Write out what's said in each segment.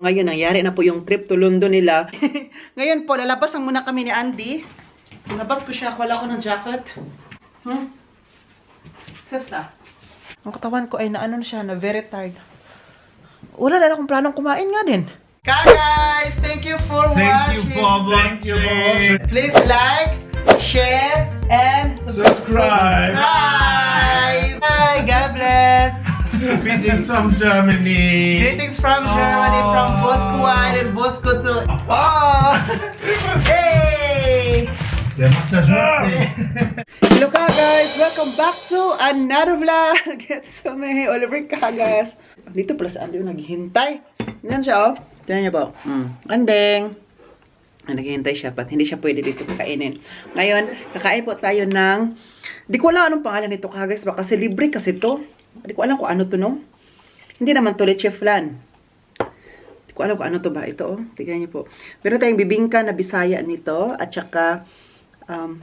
Ngayon, nangyari na po yung trip to London nila. Ngayon po, lalabas lang muna kami ni Andy. Labas ko siya, wala ko ng jacket. Sasta. Ang katawan ko ay naano na siya, na very tired. Wala na akong planong kumain nga din. Guys, thank you for watching. Thank you for watching. Please like, share, and Subscribe. Bye. God bless. Greetings from Germany. Greetings from Germany, from Bosco 1 and Bosco 2. Oh! Hey! Hello guys! Welcome back to another vlog! So may Oliver Kagas. Dito pala sa Andy yung naghihintay. Yan siya oh. Tignan niyo po. Andeng. Naghihintay siya pat hindi siya pwede dito kakainin. Ngayon, kakain po tayo ng... Di ko alam anong pangalan nito Kagas. Baka kasi libre kasi to. Hindi ko alam kung ano to, no? Hindi naman to leche flan. Hindi ko alam kung ano to ba. Ito, oh. Tignan niyo po. Meron tayong bibingka na bisaya nito. At saka,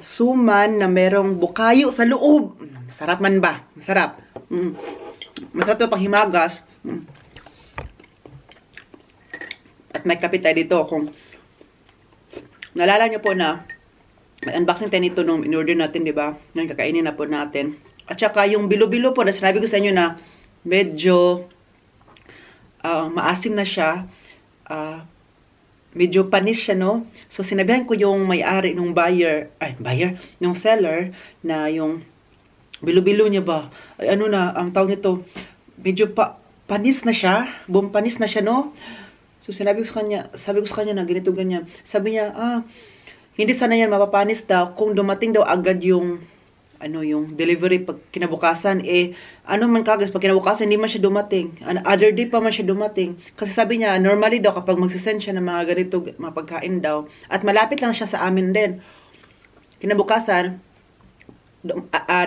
suman na merong bukayo sa loob. Masarap man ba? Masarap. Masarap to pang himagas. At may kape tayo dito. Kung nalala niyo po na, may unboxing tayo nito nung in-order natin, di ba? Ngayon, kakainin na po natin. At saka yung bilo-bilo po na sinabi ko sa inyo na medyo maasim na siya. Medyo panis siya, no? So, sinabihan ko yung may-ari nung yung seller na yung bilo-bilo niya ba? Ay, ano na, ang tawag nito, medyo panis na siya. Panis na siya, no? So, sabi ko sa kanya na ganito, ganyan. Sabi niya, hindi sana yan mapapanis daw kung dumating daw agad yung yung delivery pag kinabukasan, man kagas, pag kinabukasan, hindi man siya dumating. Other day pa man siya dumating. Kasi sabi niya, normally daw, kapag magsisend siya ng mga ganito, mga pagkain daw, at malapit lang siya sa amin din. Kinabukasan,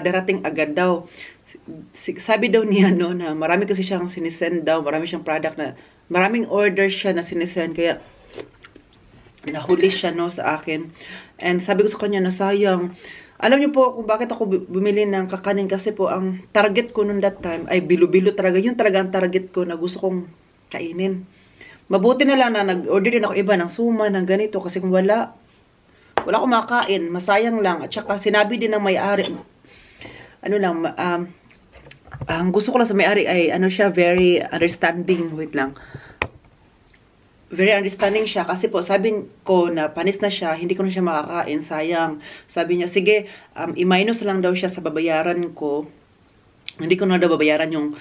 darating agad daw. Sabi daw niya, no, na marami kasi siyang sinisend daw, marami siyang product na, maraming order siya na sinisend, kaya, nahuli siya, no, sa akin. And sabi ko sa kanya, na sayang, alam niyo po kung bakit ako bumili ng kakanin kasi po ang target ko noon that time ay bilo-bilo talaga. Yun talaga ang target ko na gusto kong kainin. Mabuti na lang na nag-order din ako iba ng suma, ng ganito. Kasi kung wala akong makain, masayang lang. At saka sinabi din ng may-ari, ang gusto ko lang sa may-ari ay siya, very understanding. Wait lang. Very understanding siya kasi po sabi ko na panis na siya, hindi ko na siya makakain, sayang. Sabi niya, sige, i-minus lang daw siya sa babayaran ko. Hindi ko na daw babayaran yung,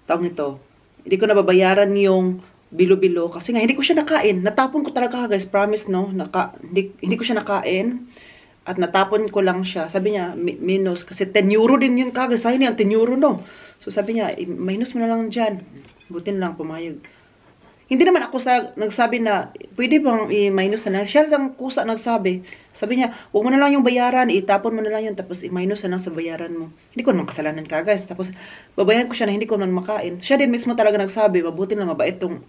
tawag nito, hindi ko na babayaran yung bilo-bilo kasi nga hindi ko siya nakain. Natapon ko talaga guys, promise no, hindi ko siya nakain at natapon ko lang siya. Sabi niya, minus, kasi 10 euro din yun guys, sayang yan, 10 euro no. So sabi niya, minus mo na lang dyan. Butin lang, pumayag. Hindi naman ako nagsabi na, pwede bang i-minus na lang. Siya lang kusa nagsabi. Sabi niya, huwag mo na lang yung bayaran, itapon mo na lang yun, tapos i-minus na lang sa bayaran mo. Hindi ko naman kasalanan ka, guys. Tapos, babayan ko siya na hindi ko naman makain. Siya din mismo talaga nagsabi, mabuti na mabait tong,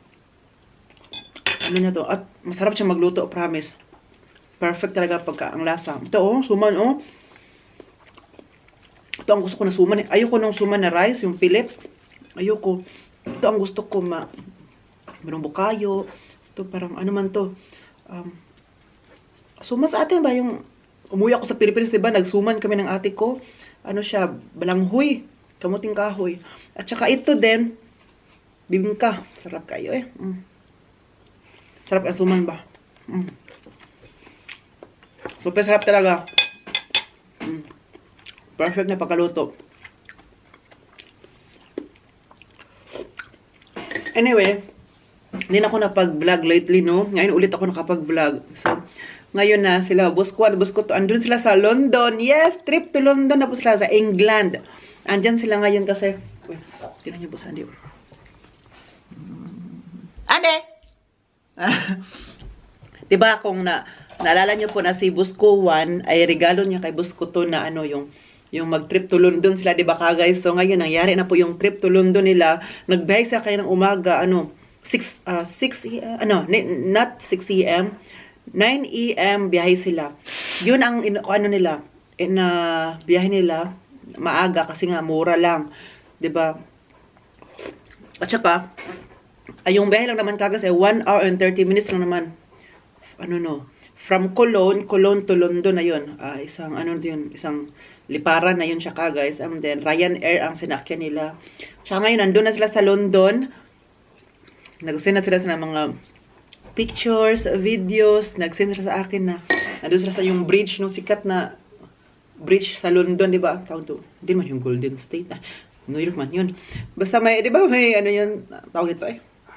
to. At masarap siya magluto, promise. Perfect talaga pagka ang lasa. Ito, suman, Ito ang gusto ko na suman. Ayoko nung suman na rice, yung fillet. Ayoko. Ito ang gusto ko merong bukayo. Ito parang ano man to. Suman sa atin ba yung umuwi ako sa Pilipinas, diba? Nagsuman kami ng ate ko. Ano siya? Balanghoy. Kamuting kahoy. At saka ito din. Bibingka. Sarap kayo Sarap ang suman ba? Super sarap talaga. Perfect na pagkaluto. Anyway, hindi na ako napag-vlog lately, no? Ngayon ulit ako nakapag-vlog. So, ngayon na sila, Bosco to. Andun sila sa London. Yes, trip to London na po sila sa England. Andyan sila ngayon kasi, tinan niyo po sa Andy. Ande! Diba kung naalala niyo po na si Bosco 1 ay regalo niya kay Bosco 2 na yung mag-trip to London sila, diba ka guys? So ngayon, nangyari na po yung trip to London nila. Nagbiyahe sila kayo ng umaga, 6 a.m. 9 a.m. biyahe sila. Yun ang nila, biyahe nila maaga kasi nga mura lang, 'di ba? At saka Ay, yung biyahe lang naman kagas ay 1 hour and 30 minutes lang naman. Ano no? From Cologne to London na yun. Isang ano yun, isang liparan na yun siya ka guys. And then Ryanair ang sinakyan nila. Tsaka ngayon nandun na sila sa London. Nag-send na sila sa mga pictures, videos. Nag-send sila sa akin na nandun sila sa yung bridge, no sikat na bridge sa London, di ba? Tawag to. Hindi man yung Golden State. New York man yun. Basta may, di ba may ano yun, tawag nito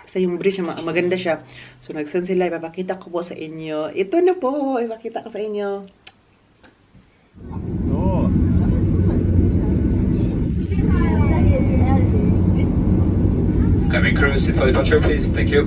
Basta yung bridge, maganda siya. So, nag-send sila, ipapakita ko po sa inyo. Ito na po, ipakita ko sa inyo. So. Cabin crew, sit for departure, please. Thank you.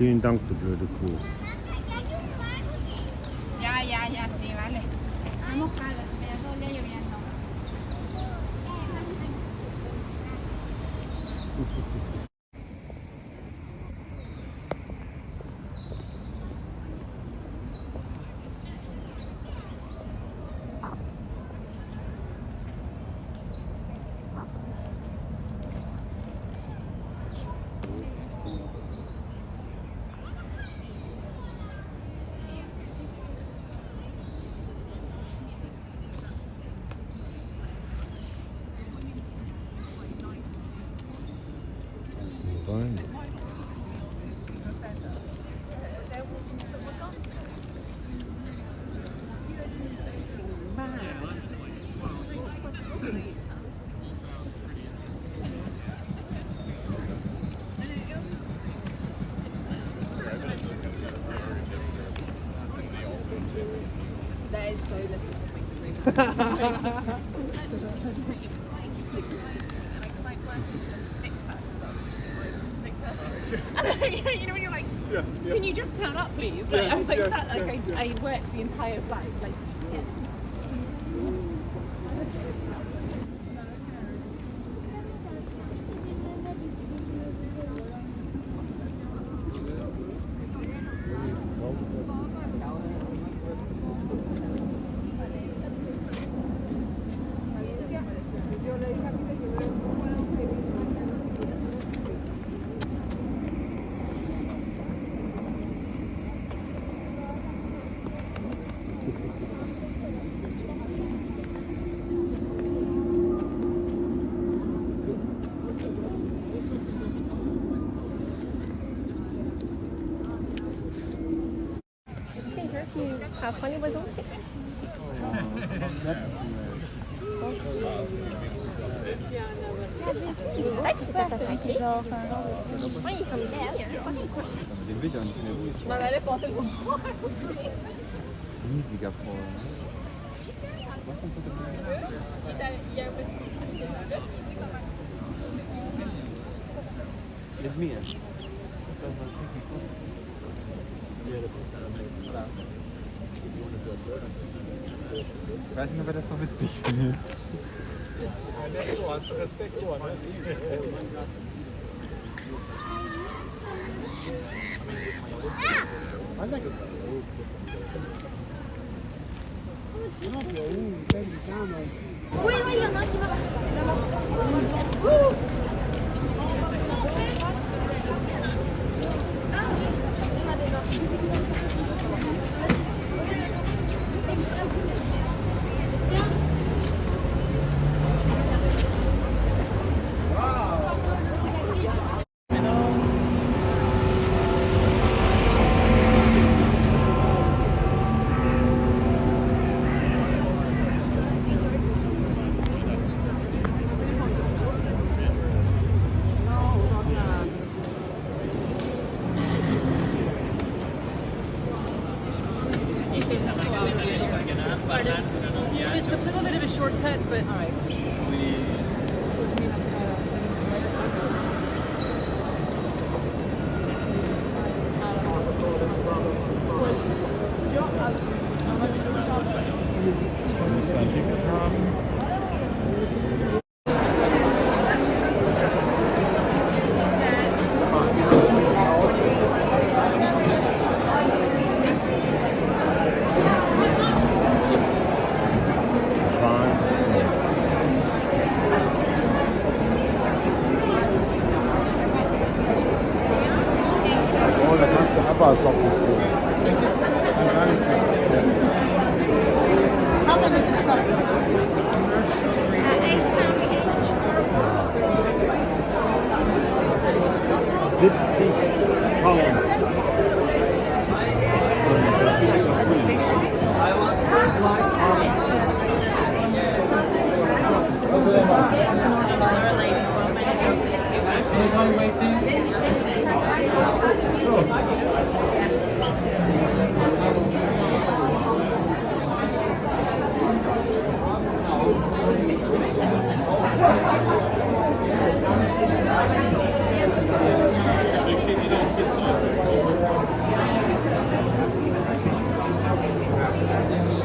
Vielen Dank, blöde Kuh. Ya, sí, vale. Vamos, Carlos, que ya todo el día lloviendo. Rein. That is so little. You know when you're like, can you just turn up, please? Like, I was like, sat, like I worked the entire flight. Like, How funny was also. Den will ich auch nicht mehr. Riesiger Paul. Mit mir. Ich weiß nicht, ob er das so witzig findet. Hast du Respekt vor, ne? it's a little bit of a shortcut, but all right. Muss ein Ticket haben. Oh, da kannst du Abba-Socken tun. Kann gar nichts mehr passieren.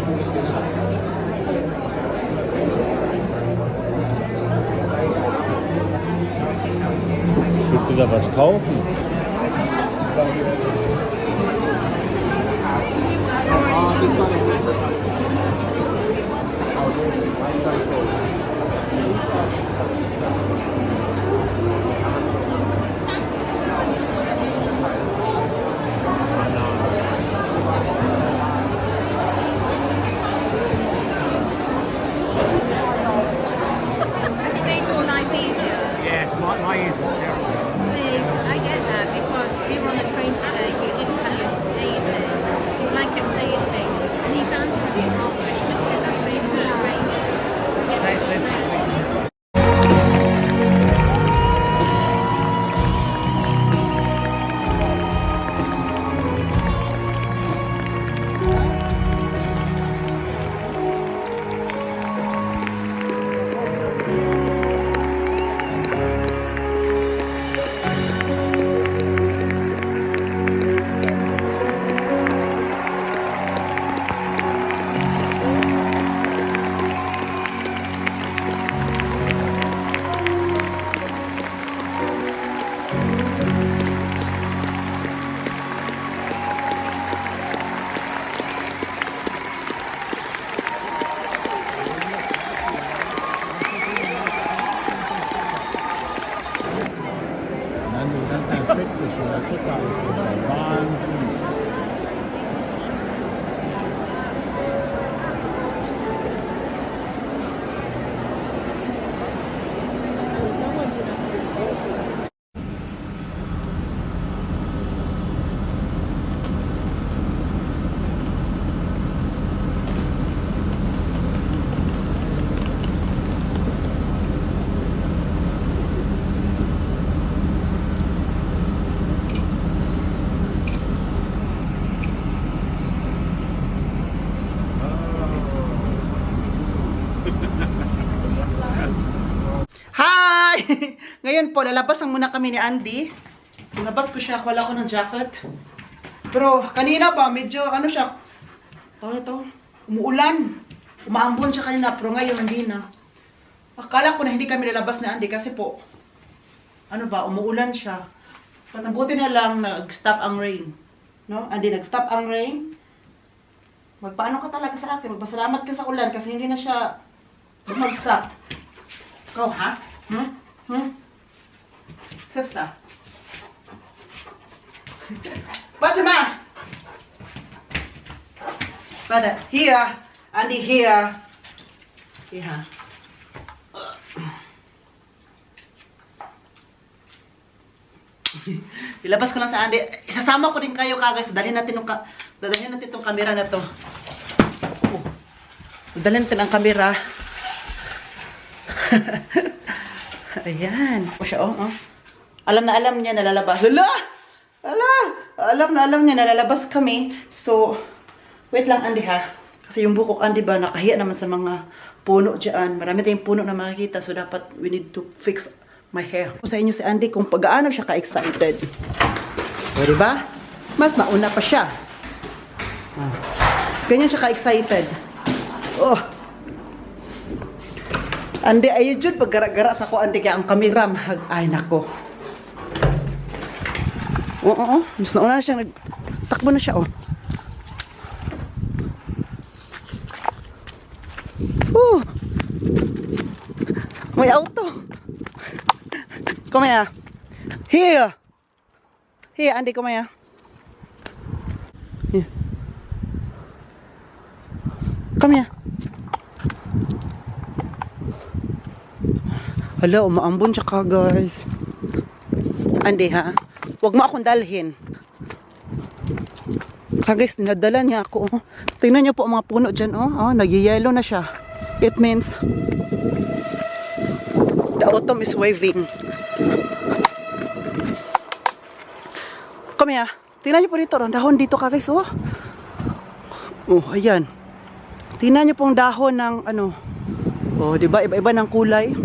Willst du da was kaufen? Has it made your life easier? Yes, my ears was terrible. See, I get that because we were on a train today, you didn't have your ear. Your man kept saying things, and he's answering you not really. It must be really frustrating. Say something. Und dann das ganze Effekte von der Kuppe ausgebaut. Wahnsinn. Hi! Ngayon po, lalabas lang muna kami ni Andy. Lumabas ko siya, wala ko ng jacket. Pero kanina pa, medyo ano siya, tawag ito, umuulan. Umaambon siya kanina, pero ngayon hindi na. Akala ko na hindi kami lalabas ni Andy kasi po, ano ba, umuulan siya. Patabuti na lang nag-stop ang rain. No? Andy, nag-stop ang rain. Magpaano ka talaga sa akin? Magpasalamat ka sa ulan kasi hindi na siya bumagsak. Ikaw, ha? Sister. Fatima! Father, here. Andy, here. Here. Ilabas ko lang sa Andy. Isasama ko din kayo kagad. Dadalhin natin itong camera na to. Oh. Dadalhin natin ang camera. Ayan. O siya, oh. Alam na alam niya na lalabas. Hala! Hala! Alam na alam niya na lalabas kami. So, wait lang, Andy, ha? Kasi yung bukok, Andy, ba, nakahiya naman sa mga puno dyan. Marami tayong puno na makikita. So, dapat we need to fix my hair. Sa inyo si Andy kung pag-aano siya ka-excited. O, diba? Mas nauna pa siya. Ah. Ganyan siya ka-excited. Oh! Andi, ayun dyan, pag gara-gara sa ko, Andi, kaya ang kamera, ay, nako. Oo, mas nauna siya, takbo na siya, oh. May auto. Come here. Here. Here, Andi, come here. Here. Come here. Hala, umaambon siya ka, guys. Andy, ha? Huwag mo akong dalhin. Guys, nadala niya ako. Oh. Tingnan niyo po ang mga puno dyan. Oh, nag-yellow na siya. It means the autumn is waving. Come here. Tingnan niyo po dito. Dahon dito ka, guys. Oh, ayan. Tingnan niyo pong dahon ng ano. Oh, diba? Iba-iba ng kulay.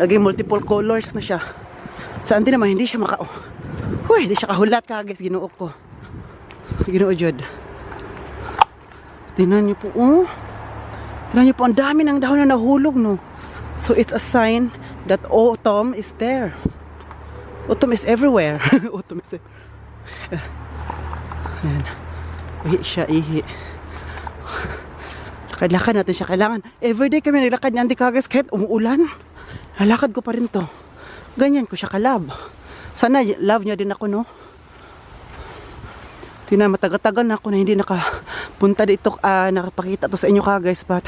Naging multiple colors na siya. Saan din naman, hindi siya hindi siya kahulat ka, guys. Ginoo ko. Ginoo, Jod. Tingnan niyo po, oh. Tingnan niyo po, ang dami ng dahon na nahulog, no? So, it's a sign that autumn is there. Autumn is everywhere. Autumn is Ayan. Ihi siya, ihi. Lakad-lakad natin siya. Kailangan, everyday kami naglakad niyan, di kagas, kahit umuulan. Lalakad ko pa rin to. Ganyan ko siya kalab. Sana love niya din ako, no? Matagal-tagal na ako na hindi nakapunta dito, nakapakita to sa inyo ka guys, but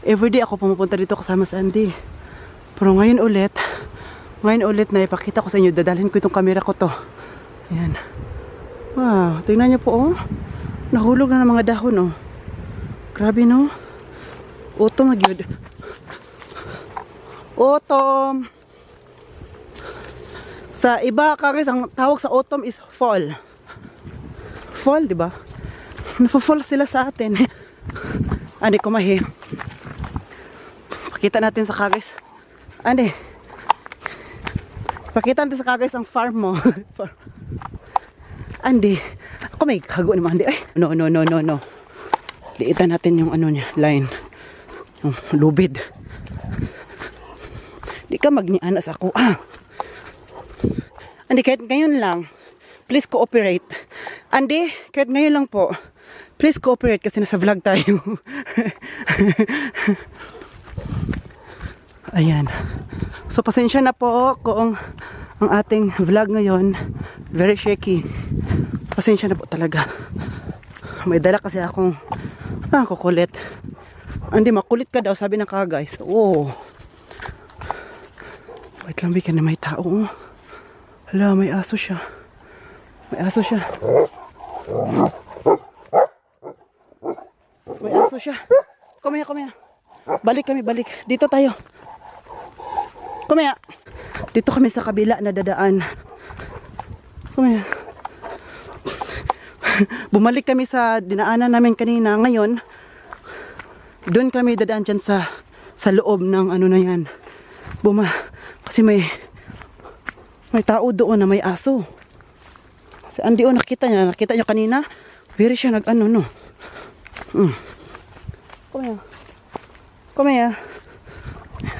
everyday ako pumupunta dito kasama si Andy. Pero ngayon ulit na ipakita ko sa inyo, dadalhin ko itong camera ko to. Ayan. Wow, tingnan niyo po, oh. Nahulog na ng mga dahon, oh. Grabe, no? Autumn nagyod. Autumn. Sa iba ka guys, ang tawag sa autumn is fall. Fall, di ba? Napa-fall sila sa atin. Andi, kumahi. Pakita natin sa kagais. Andi. Pakita natin sa kagais ang farm mo. Andi. Ako may kago naman, Andi. Ay, no. Liitan natin yung ano niya, line. Yung lubid. Di ka magnianas ako. Andi, kahit ngayon lang, please cooperate. Andy, kahit ngayon lang po, please cooperate kasi nasa vlog tayo. Ayan. So, pasensya na po kung ang ating vlog ngayon, very shaky. Pasensya na po talaga. May dala kasi akong, kukulit. Andy, makulit ka daw, sabi ng guys. Oh. Wait lang, bigyan na may tao. Hala, may aso siya. May aso siya. May aso siya. Come here. Balik. Dito tayo. Come here. Dito kami sa kabila na dadaan. Come here. Bumalik kami sa dinaanan namin kanina. Ngayon, doon kami dadaan dyan sa loob ng ano na yan. Kasi may tao doon na may aso. Si Andy, nakita niyo kanina, very siya nag-ano, no? Come here.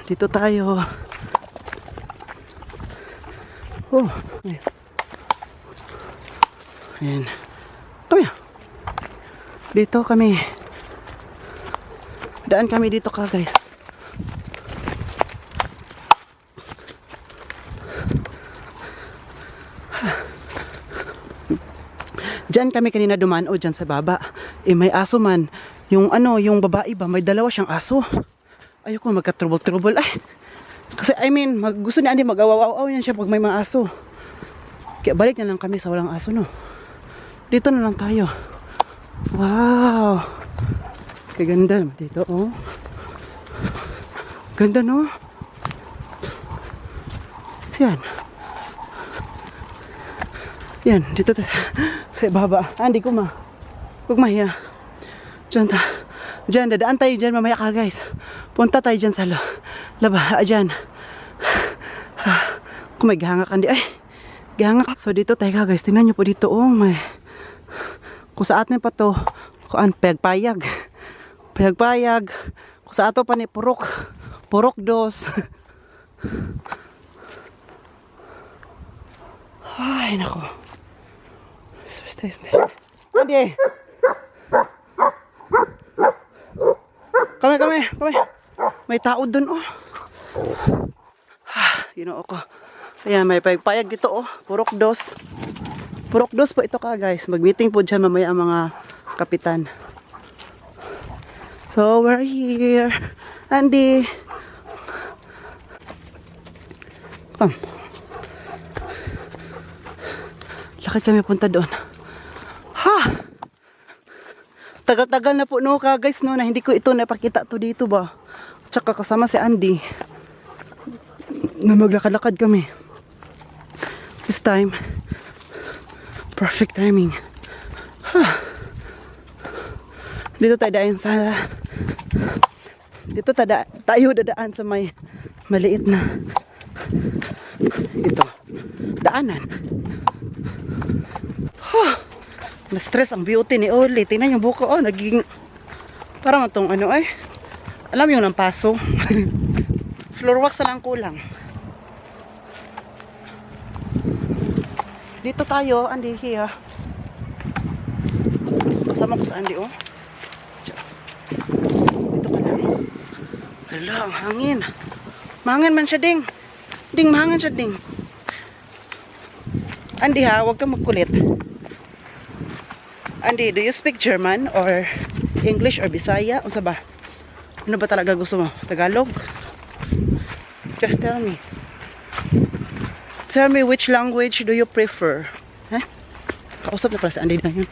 Dito tayo. Oh, ayan. Come here. Dito kami. Daan kami dito ka, guys. Diyan kami kanina dumaan o dyan sa baba. May aso man. Yung babae ba, may dalawa siyang aso. Ayoko magka-trouble. Ay, kasi gusto ni Andy mag-awaw-awaw yan siya pag may mga aso. Kaya balik na lang kami sa walang aso, no? Dito na lang tayo. Wow. Kaya ganda dito, oh. Ganda, no? Yan, dito sa baba. Andy, kugmahiya. Diyan, dadaan tayo dyan mamaya ka, guys. Punta tayo dyan sa laba. Dyan. Kung may gahangak, Andy. Ay, gahangak. So, dito tayo ka, guys. Tingnan nyo po dito, oh. Kung sa atin pa to, payag-payag. Kung sa ato pa ni purok dos. Ay, nako. Andy! Kami. May tao dun, oh. Ako. Ayan, may payag dito, oh. Purok dos po ito ka, guys. Mag-meeting po dyan mamaya ang mga kapitan. So, we're here. Andy. Come. Lakad kami punta doon. Tagal-tagal na po, no, ka, guys, no, na hindi ko ito napakita to dito ba. Tsaka kasama si Andy na maglakad-lakad kami. This time, perfect timing. Dito tayo dadaan sa may maliit na daanan. Na-stress ang beauty ni Oli. Tingnan yung buko, oh, naging Parang itong ano ay. Alam yung ng paso. Floor wax na lang kulang. Dito tayo, Andy, here. Kasama ko sa Andy, oh. Dito ka lang. Hala, ang hangin. Mahangin man siya, Ding. Ding, mahangin siya, Ding. Andy, ha, huwag kang magkulit. Andy, do you speak German or English or Bisaya? Unsa ba? Ano ba talaga gusto mo? Tagalog? Just tell me. Tell me which language do you prefer? Eh? Kausap na pala si Andy na yun.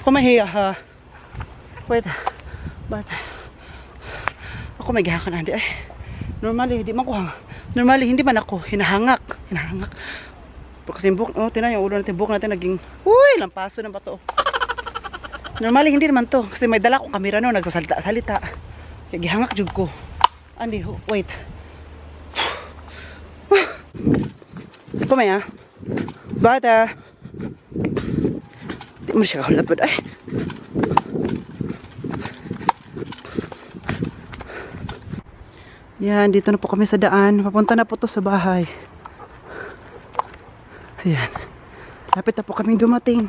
Kumahiya ha. Wait. But, ako may gihakan Andy. Ay, normally, hindi man ko hang. Normally, hindi man ako. Hinahangak. Hinahangak. Pero kasi yung buhok, oh, tinan yung ulo natin, buhok natin naging, uy, lampaso na ba to? Normally, hindi naman to. Kasi may dala kong kamera no, nagsasalita-salita. Kaya gihangak jud ko. Andy, wait. Kumaya. Bata. Di mo siya kahulat ba? Ay. Yan, dito na po kami sa daan. Papunta na po to sa bahay. Ayan. Lapit na po kami dumating.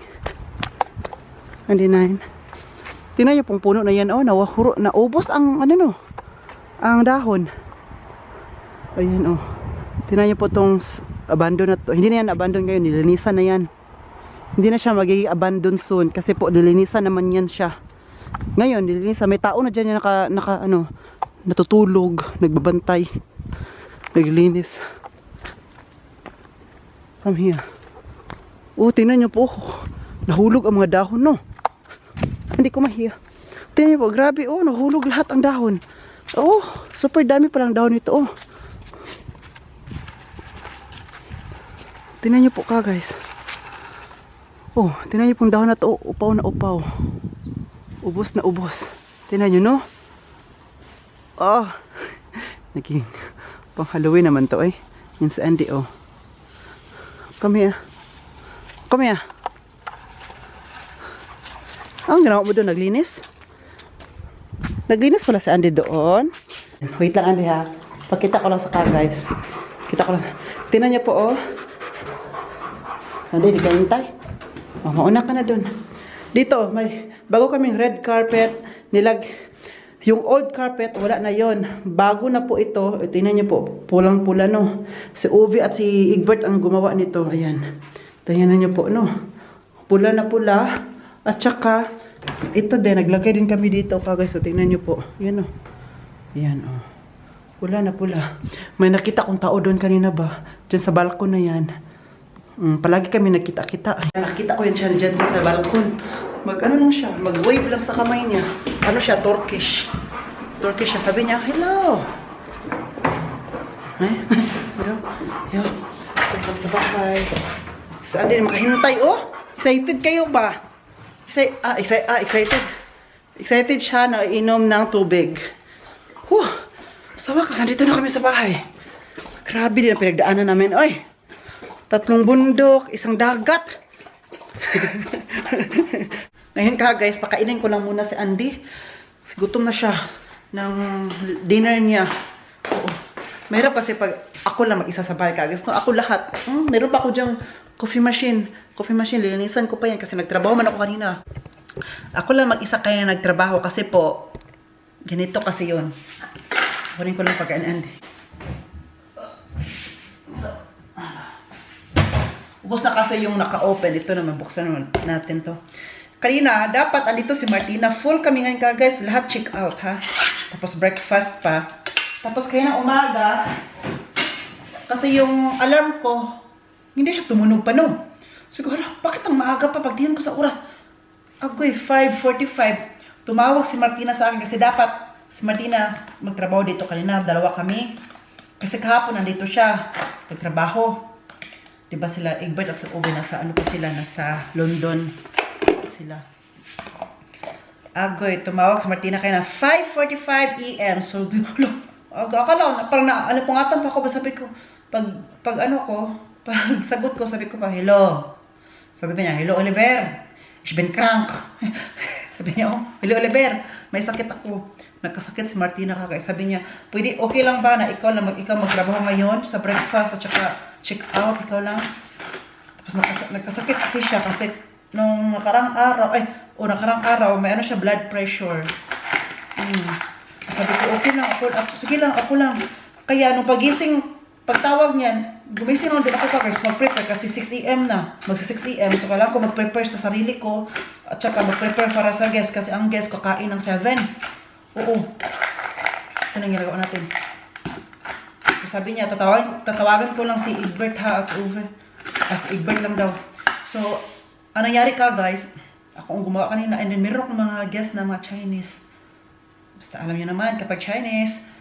Andi 9. Tingnan niyo pong puno na yan. Oh, nawahuro. Naubos ang ano no. Ang dahon. Ayan oh. Tingnan niyo po tong abandon na to. Hindi na yan abandon ngayon. Nilinisan na yan. Hindi na siya magiging abandon soon. Kasi po nilinisan naman yan siya. Ngayon nilinisan. May tao na dyan yung natutulog. Nagbabantay. Naglinis. Come here. Oh, tingnan niyo po. Nahulog ang mga dahon, no? Hindi ko mahiya. Tingnan niyo po, grabe, oh, nahulog lahat ang dahon. Oh, super dami palang dahon nito, oh. Tingnan niyo po ka, guys. Oh, tingnan niyo pong dahon na to, oh, upaw na upaw. Ubos na ubos. Tingnan niyo, no? Oh, naging pang Halloween naman to, eh. Yan si Andy, oh. Come here. Come here. Ang ginawa mo doon, naglinis? Naglinis pala si Andy doon. Wait lang Andy ha. Pakita ko lang sa car guys. Kita ko lang. Tingnan niyo po oh. Andy, di ka hintay. Oh, mauna ka na doon. Dito, may bago kaming red carpet. Yung old carpet, wala na yon. Bago na po ito. Tingnan niyo po, pulang-pula no. Si Uvi at si Egbert ang gumawa nito. Ayan. Tingnan niyo po no. Pula na pula. At saka, ito din, naglagay din kami dito guys. So, tingnan nyo po. Yan o. Yan o. Pula na pula. May nakita kong tao doon kanina ba? Diyan sa balkon na yan. Palagi kami nakita-kita. Nakita ko yan siya dyan sa balkon. Ano lang siya, mag-wave lang sa kamay niya. Ano siya, Turkish. Turkish siya. Sabi niya, hello. Eh? Hello. Hello. Ito sa bahay. Saan din makahintay, oh? Excited kayo ba? Excited. Excited siya na inom ng tubig. Sa wakas, nandito na kami sa bahay. Grabe din ang pinagdaanan namin. Oy, 3 bundok, 1 dagat. Ngayon guys, pakainin ko lang muna si Andy. Gutom na siya ng dinner niya. Mahirap kasi pag ako lang mag-isa sa bahay guys. No, ako lahat. Meron pa ako dyang coffee machine. Coffee machine, lilinisan ko pa yan kasi nagtrabaho man ako kanina. Ako lang mag-isa kaya nagtrabaho kasi po, ganito kasi yun. Kunin ko lang pagkaan. Ubus na kasi yung naka-open. Ito naman, buksan natin to. Kanina, dapat andito si Martina. Full kami ngayon guys. Lahat check out ha. Tapos breakfast pa. Tapos kaya na umaga, kasi yung alarm ko, hindi siya tumunog pa no. Sabi ko, bakit ang maaga pa? Pagtingin ko sa oras, agoy, 5:45. Tumawag si Martina sa akin kasi dapat si Martina magtrabaho dito kanina. 2 kami. Kasi kahapon nandito siya. Nagtrabaho. Diba sila, Egbert at si Uwe, nasa London sila. Agoy, tumawag si Martina kaya na 5:45 AM. So, akala, parang pungatan pa ako. Sabi ko, pag sagot ko, sabi ko pa, hello. Sabi niya, hello Oliver. Ich bin krank. Sabi niya, hello Oliver. may sakit ako. Nagkasakit si Martina kagay. Sabi niya, pwede, okay lang ba na ikaw magtrabaho ngayon sa breakfast at saka check out, ikaw lang. Tapos nagkasakit kasi siya kasi nung nakarang araw, may ano siya, blood pressure. Sabi ko, okay lang, sige lang, ako lang. Kaya nung pagtawag niyan, gumising lang din ako kagay, mag-prepare kasi 6 AM na. Magsa 6 AM, so kailangan ko mag-prepare sa sarili ko at saka mag-prepare para sa guest kasi ang guest kakain ng 7. Oo. Ito na ginagawa natin. So, sabi niya, tatawagan ko lang si Egbert ha at Uwe. Kasi Egbert lang daw. So, anong nangyari ka guys? Ako ang gumawa kanina and then meron akong mga guest na mga Chinese. Basta alam niyo naman, kapag Chinese,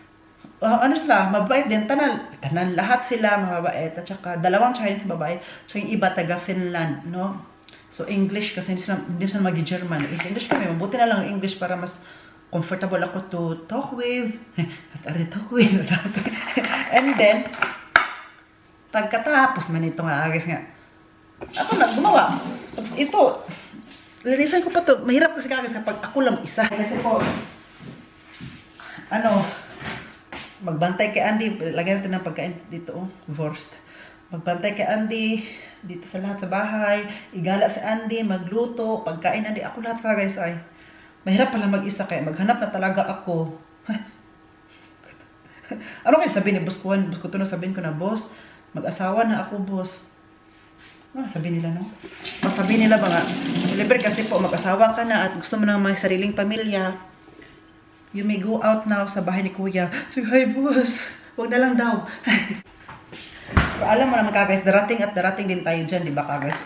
ano sila, mabait din, tanan lahat sila mabait at saka dalawang Chinese babae, so yung iba taga Finland, no? So English kasi hindi sila magi-German. English kami, mabuti na lang ang English para mas comfortable ako to talk with. And then pagkatapos man ito nga, guys nga, ako na gumawa. Tapos ito, linisan ko pa to. Mahirap kasi guys kapag ako lang isa. Kasi po, magbantay kay Andy, lagyan natin ng pagkain dito, Wurst. Magbantay kay Andy, dito sa lahat sa bahay, igala si Andy, magluto, pagkain Andy, ako lahat ka guys ay. Mahirap pala mag-isa kaya maghanap na talaga ako. Ano kaya sabihin ni Boss Kuan? Boss Kutuno, sabihin ko na, boss, mag-asawa na ako, boss. Ano sabihin nila, no? Masabihin nila ba nga, libre kasi po, mag-asawa ka na at gusto mo na may sariling pamilya. You may go out now sa bahay ni Kuya. So, hi boss. Huwag na lang daw. Pero alam mo naman kagais, darating din tayo dyan, di ba kagais?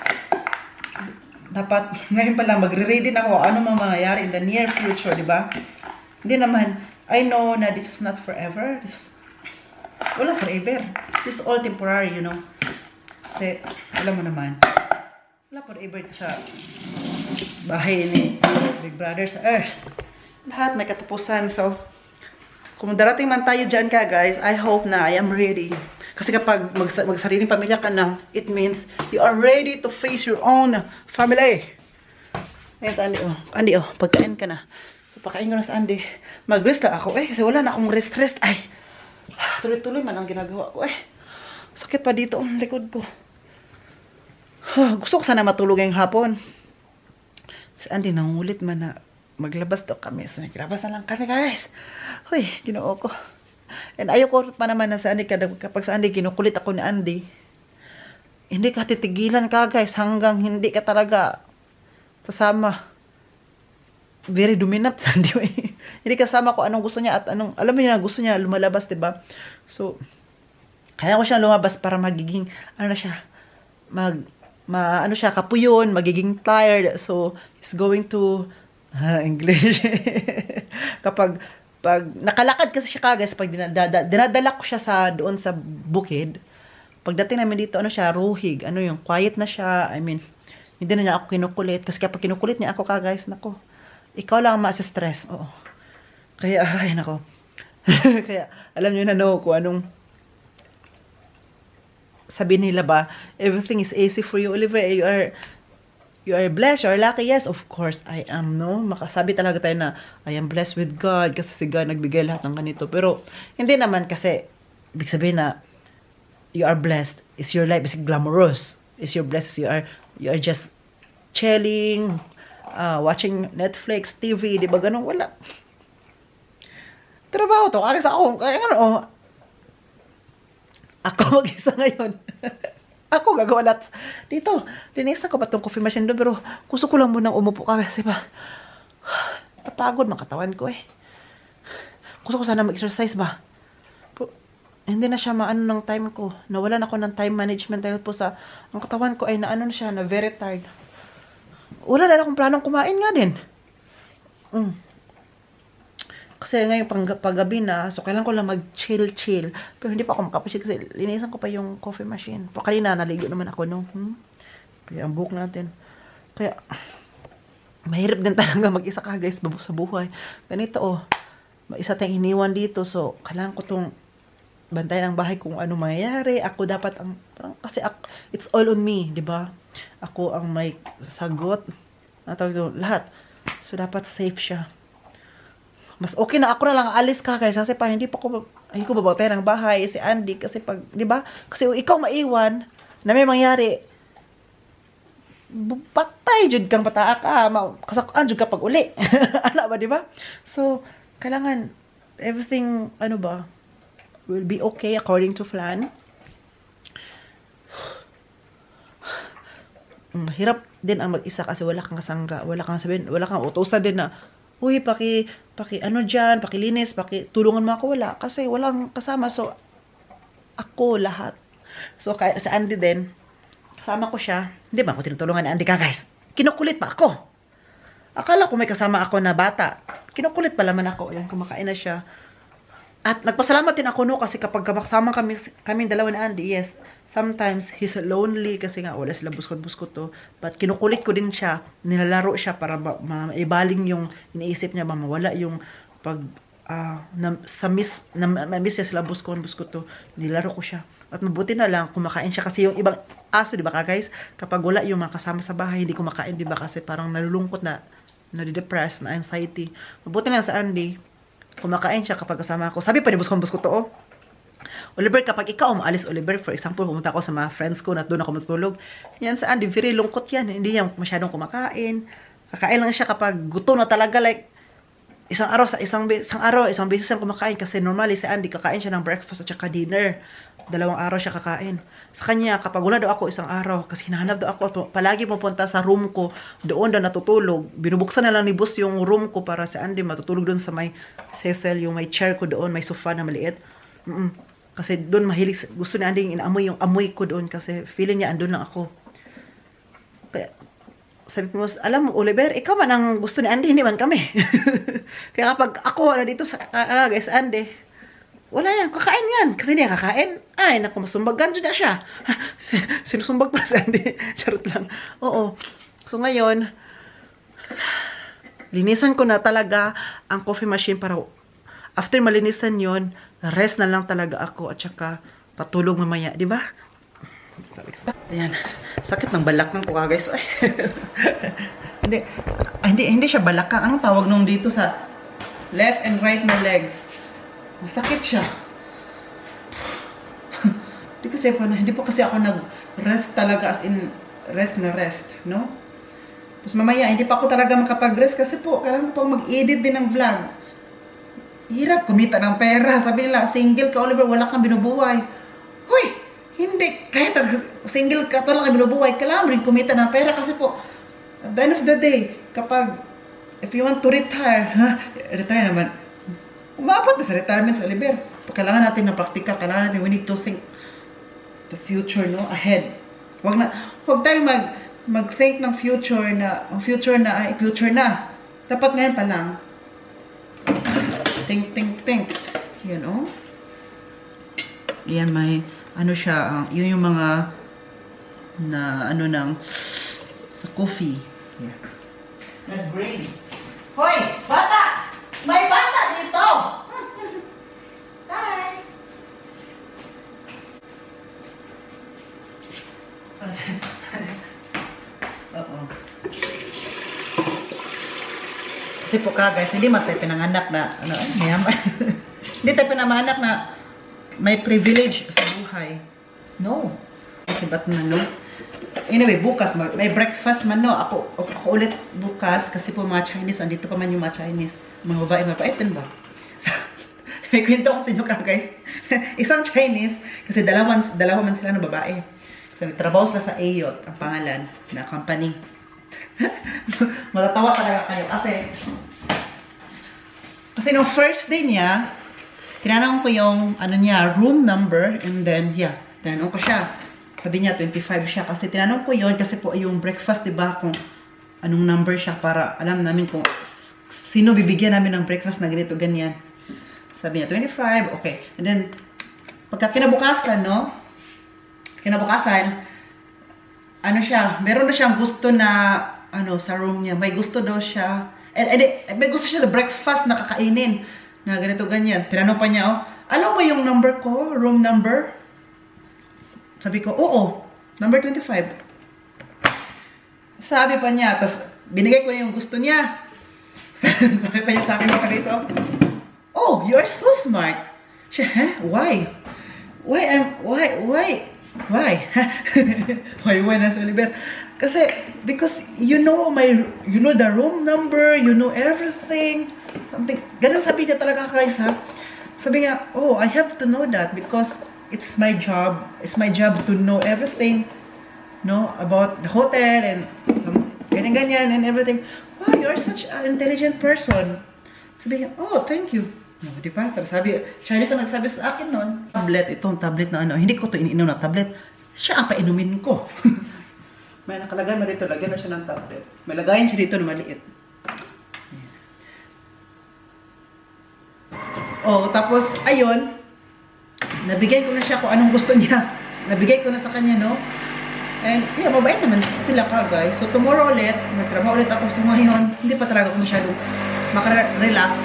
Dapat, ngayon pa lang, magre-ready na ako ano mga mangyayari in the near future, di ba? Hindi naman, I know na this is not forever. Wala forever. This is all temporary, you know. Kasi, alam mo naman, wala forever ito sa bahay ni Big Brother sa Earth. Lahat may katapusan. So, kung darating man tayo dyan ka, guys, I hope na I am ready. Kasi kapag magsariling pamilya ka na, it means you are ready to face your own family. Ayan sa Andy, pagkain ka na. So, pagkain ko na sa Andy. Mag-rest lang ako, kasi wala na akong rest. Ay, tuloy-tuloy man ang ginagawa ko, Sakit pa dito, ang likod ko. Gusto ko sana matulog ngayong hapon. Si Andy, nangulit man na maglabas daw kami. So, naglabas na lang kami, guys. Uy, ginoo ko. And ayoko pa naman na sa Andy, kapag sa Andy, kinukulit ako ni Andy. Hindi ka titigilan ka, guys, hanggang hindi ka talaga sasama. Very dominant sa Andy. Hindi kasama ko anong gusto niya at anong, alam mo niya, gusto niya lumalabas, diba? So, kaya ko siya lumabas para magiging, kapuyon, magiging tired. So, he's going to English. Kapag nakalakad kasi siya guys, pag dinadala ko siya doon sa bukid, pagdating namin dito, ruhig, yung quiet na siya, I mean, hindi na niya ako kinukulit, kasi kapag kinukulit niya ako guys, nako, ikaw lang ma-stress, oo. Kaya, ay nako, kaya, alam niyo na kung anong sabi nila ba, everything is easy for you, Oliver, you are blessed, you are lucky. Yes, of course, I am, no? Makasabi talaga tayo na, I am blessed with God, kasi si God nagbigay lahat ng ganito. Pero, hindi naman kasi, ibig sabihin na, you are blessed. Is your life is glamorous? Is your blessed? You are just chilling, watching Netflix, TV, di ba ganun? Wala. Trabaho to, kasi ako mag-isa ngayon. Ako gagawa lahat. Dito, linisa ko ba itong coffee machine doon, pero gusto ko lang munang umupo ka kasi ba, papagod ng katawan ko Gusto ko sana mag-exercise ba. Pero, hindi na siya maano ng time ko. Nawalan ako ng time management dahil po sa, ang katawan ko ay naano na siya, na very tired. Wala na akong planong kumain nga din. Kasi ngayon paggabi na, so kailangan ko lang mag-chill. Pero hindi pa ako makapasyal kasi linisan ko pa yung coffee machine. Pero kanina naligo naman ako, no? Kaya ang buhok natin. Kaya, mahirap din talaga mag-isa ka, guys, sa buhay. Ganito, isa tayong iniwan dito. So, kailangan ko itong bantayan ang bahay kung ano mangyayari. Ako dapat kasi it's all on me, di ba? Ako ang may sagot. Lahat. So, dapat safe siya. mas okay na ako na lang alis ka guys kasi pa hindi ko babawtay ng bahay si Andy kasi pag, di ba? Kasi ikaw maiwan na may mangyari, patay jud kang pataa ka, kasakuan jud ka pag uli. Ano ba, di ba? So, kailangan everything, ano ba, will be okay according to plan. Hirap din ang mag-isa kasi wala kang kasangga, wala kang sabihin, wala kang utusan din na, uy, paki ano dyan, pakilinis, tulungan mo ako, wala. Kasi walang kasama, so, ako lahat. So, sa Andy din, kasama ko siya, hindi ba ako tinutulungan ni Andy ka, guys? Kinukulit pa ako. Akala ko may kasama ako na bata. Kinukulit pa naman ako, ayan, kumakain na siya. At nagpasalamat din ako no kasi kapag kasama kami dalawa ni Andy, yes, sometimes he's lonely kasi nga wala sila buskot-buskot to. But kinukulit ko din siya, nilalaro siya para maibaling yung iniisip niya, mawala yung pag miss niya sila buskot to. Nilalaro ko siya. At mabuti na lang kumakain siya kasi yung ibang aso, di ba ka guys? Kapag wala yung mga kasama sa bahay, hindi kumakain, di ba? Kasi parang nalulungkot na nade-depressed, na anxiety. Mabuti na lang sa Andy, kumakain siya kapag kasama ako. Sabi pa ni buskot to, oh. Oliver, kapag ikaw umaalis, Oliver, for example, pumunta ako sa mga friends ko na doon ako matulog, yan sa Andy, very lungkot yan. Hindi yan masyadong kumakain. Kakain lang siya kapag gutom na talaga, like, isang beses siyang kumakain kasi normally si Andy, kakain siya ng breakfast at saka dinner. 2 araw siya kakain. Sa kanya, kapag wala daw ako isang araw, kasi hinahanap daw ako, palagi pupunta sa room ko, doon daw natutulog. Binubuksan na lang ni boss yung room ko para si Andy matutulog doon sa may Cecil, yung may chair ko doon, may sofa na maliit. Kasi doon mahilig, gusto ni Andy inaamoy yung amoy ko doon kasi feeling niya andun lang ako. Kaya, sabi ko, alam mo, Oliver, ikaw man ang gusto ni Andy, hindi man kami. Kaya kapag ako na dito sa guys, Andy, wala yan, kakain yan. Kasi hindi yan kakain. Ay, naku, masumbagan dyan na siya. Sinusumbag pa si Andy. Charot lang. Oo. So ngayon, linisan ko na talaga ang coffee machine para after malinisan yon, rest na lang talaga ako at saka patulog mamaya. Diba? Ayan. Sakit ng balakang ko guys. Hindi siya balakang. Anong tawag nung dito sa left and right na legs? Masakit siya. Hindi po kasi ako nag-rest talaga as in rest na rest, no? Tapos mamaya, hindi pa ako talaga makapag-rest kasi po, kailangan ko mag-edit din ng vlog. Hirap kumita ng pera. Sabi nila, single ka, Oliver, wala kang binubuhay. Hoy! Hindi. Kahit single ka, wala kang binubuhay, kailangan rin kumita ng pera kasi po, at the end of the day, kapag, if you want to retire, retire naman, umabot na sa retirement sa Oliver. Kailangan natin ng practical, kailangan natin, we need to think the future, no, ahead. Huwag tayong mag-think ng future na, future na. Dapat ngayon pa lang. Think. Yan, oh. Yan, may, ano siya, yun yung mga, na, ano nang, sa coffee. Yeah. Nag-grade. Hoy, bata! May bata dito! Hi! Oo. Kasi po ka guys, hindi man tayo pinanganak na, mayaman. Hindi tayo pinanganak na may privilege sa buhay. No. Kasi ba't na, no? Anyway, bukas, may breakfast man, no? Ako ulit bukas, kasi po mga Chinese, andito pa man yung mga Chinese. Mga babae, mapaitin ba? So, may kwento ko sa inyo ka, guys. Isang Chinese, kasi dalawa man sila na babae. So, nagtrabaho sila sa Ayot, ang pangalan, na company. Matatawa talaga kayo, kasi nung first day niya, tinanong ko yung, room number, and then, tinanong ko siya. Sabi niya, 25 siya, kasi tinanong ko yun, kasi po yung breakfast, diba, kung anong number siya, para alam namin kung sino bibigyan namin ng breakfast na ganito, ganyan. Sabi niya, 25, okay. And then, pagka kinabukasan, no? Meron na siyang gusto na, sa room niya. May gusto daw siya. May gusto siya sa breakfast na kakainin. Na ganito, ganyan. Tinanong pa niya, alam mo yung number ko? Room number? Sabi ko, oo. Number 25. Sabi pa niya, tapos binigay ko na yung gusto niya. Sabi pa niya sa akin, oh, you are so smart. Siya, huh? Why? Why? Why na si Oliver? Kasi, because you know the room number, you know everything. Something, ganun sabi niya talaga guys ha. Sabi niya, oh, I have to know that because it's my job. It's my job to know everything, no, about the hotel and some ganyan and everything. Wow, you are such an intelligent person. Sabi niya, oh, thank you. No, di ba? Sabi, Chinese ang nagsabi sa akin noon. Itong tablet na ano, hindi ko to iniinom na tablet. Siya ang painumin ko. May nakalagay mo dito, lagyan na siya ng tablet. May lagayan siya dito na maliit. Oh, tapos, ayun, nabigay ko na siya kung anong gusto niya. Nabigay ko na sa kanya, no? And, yeah, mabait naman sila ka, guys. So, tomorrow ulit, magtrabaho ulit ako. So, ngayon, hindi pa talaga ako masyado makarelax.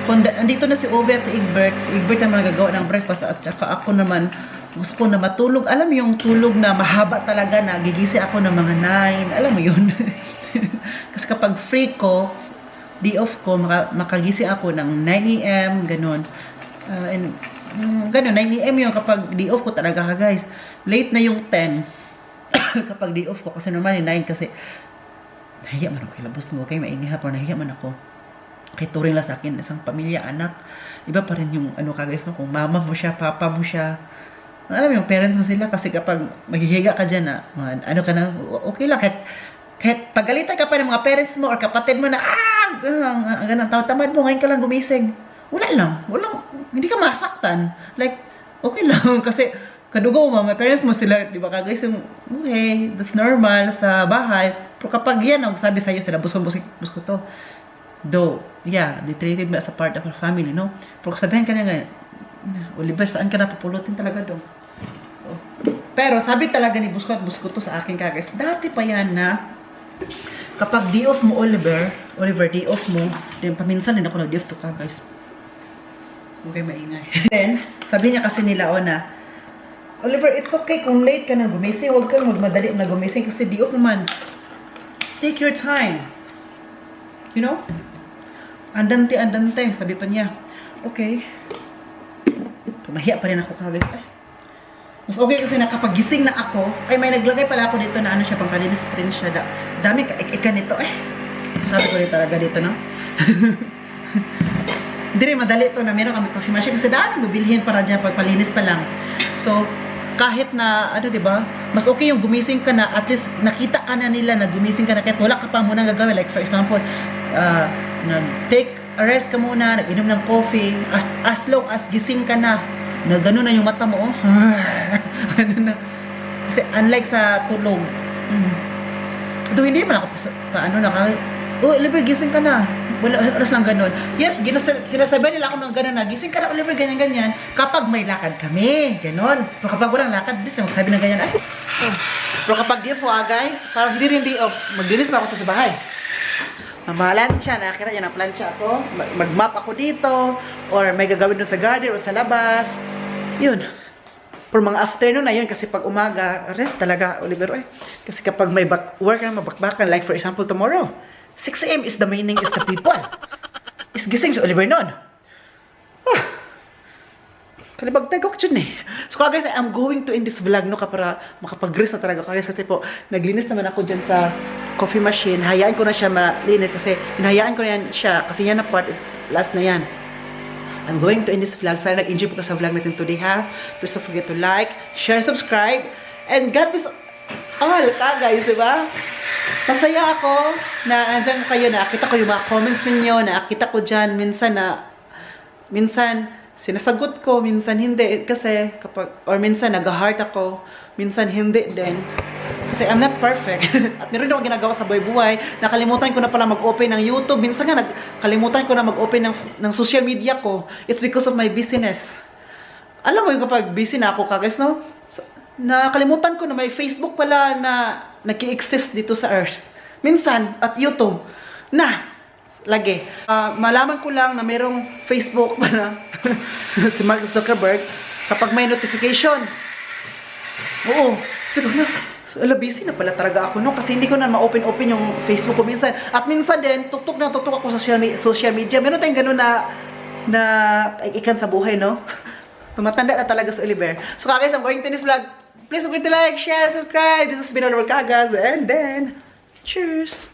Kung andito na si Ove at si Egbert naman nagagawa ng breakfast at saka ako naman, gusto ko na matulog. Alam mo yung tulog na mahaba talaga na gigisi ako ng mga 9. Alam mo yun? Kasi kapag free ko, day off ko, makagising ako ng 9 AM, ganun. Ganun, 9 AM yung kapag day off ko talaga ha, guys. Late na yung 10 kapag day off ko. Kasi normal yung 9 kasi nahiya man ako. Labos mo, okay, mainiha pero nahiya man ako. Kaya turing lang sa akin, isang pamilya, anak. Iba pa rin yung ano ka guys, no? Kung mama mo siya, papa mo siya. Alam mo, yung parents mo sila kasi kapag maghihiga ka dyan na, ano ka na, okay lang. Kahit pagalitan ka pa ng mga parents mo or kapatid mo na, ang ganang tamad mo, ngayon ka lang gumising. Wala lang, hindi ka masaktan. Like, okay lang, kasi kadugo mo, my parents mo sila, di ba guys, okay, that's normal sa bahay. Pero kapag yan, sabi sa'yo sila, busko to. Though, yeah, they treated me as a part of our family, no? Pero sabihin ka na nga, Oliver, saan ka na papulutin talaga doon? Oh. Pero sabi talaga ni Busko to sa akin guys, dati pa yan na, kapag day off mo, Oliver, day off mo, then paminsan din ako na day off to ka guys. Okay, maingay. Then, sabi niya kasi nila, na, Oliver, it's okay kung late ka na gumising, huwag kang magmadali na gumising kasi day off naman. Take your time. You know? Andante, sabi pa niya. Okay. Mahiya pa rin ako guys. Mas okay kasi nakapagising na ako. Ay, may naglagay pala ako dito na ano siya, pangkalinis rin siya. Dami ka nito. Sabi ko rin talaga dito, no? Hindi rin madali ito na meron kami coffee machine kasi dami bubilhin para dyan pagpalinis pa lang. So, kahit na, ano diba, mas okay yung gumising ka na, at least nakita ka na nila na gumising ka na kahit wala ka pa muna gagawin. Like for example, nag-take a rest ka muna, nag-inom ng coffee, as long as gising ka na gano'n na yung mata mo, ano na. Kasi unlike sa tulog, though hindi naman ako Oliver, gising ka na. Wala, oras lang ganun. Yes, sinasabi nila ako ng ganun na, gising ka na, Oliver, ganyan-ganyan, kapag may lakad kami, ganun. Pero kapag walang lakad, dis lang sabi ng ganyan. Pero kapag di off guys, parang hindi rin di off, maglinis pa ako sa bahay. Mamalansya, nakakita niya ng plansya ako, mag-map ako dito, or may gagawin dun sa garden o sa labas. Yun. For mga afternoon na yun, kasi pag umaga, rest talaga, Oliver. Kasi kapag may work na mabakbakan, like for example, tomorrow, 6 AM is the meaning is the people. Is gising si Oliver noon. Kalibagtay ko dyan eh. So guys, I'm going to end this vlog no, para makapag-rest na talaga. Kasi po, naglinis naman ako dyan sa coffee machine. Hayaan ko na siya malinis kasi hinahayaan ko na yan siya kasi yan na part is last na yan. I'm going to end this vlog. Sana nag-enjoy po ka sa vlog natin today ha. Please don't forget to like, share, subscribe, and God bless all ka guys, diba? Masaya ako na andyan kayo, nakita ko yung mga comments ninyo, nakita ko dyan minsan sinasagot ko, minsan hindi kasi minsan nag-heart ako, minsan hindi din kasi I'm not perfect. At meron din ako ginagawa sa buhay-buhay, nakalimutan ko na pala mag-open ng YouTube, minsan nga nakalimutan ko na mag-open ng social media ko. It's because of my business. Alam mo yung kapag busy na ako guys, no? Nakalimutan ko na may Facebook pala na nag-i-exist dito sa Earth. Minsan, at YouTube. Lagi. Malaman ko lang na merong Facebook pala si Mark Zuckerberg kapag may notification. Oo. So, busy na pala talaga ako, no? Kasi hindi ko na ma-open-open yung Facebook ko minsan. At minsan din, tutok ako sa social media. Meron tayong gano'n na ikan sa buhay, no? Tumatanda na talaga sa Oliver. So, guys, I'm going to this vlog. Please don't forget to like, share, subscribe. This has been Oliver Cagas. And then, cheers!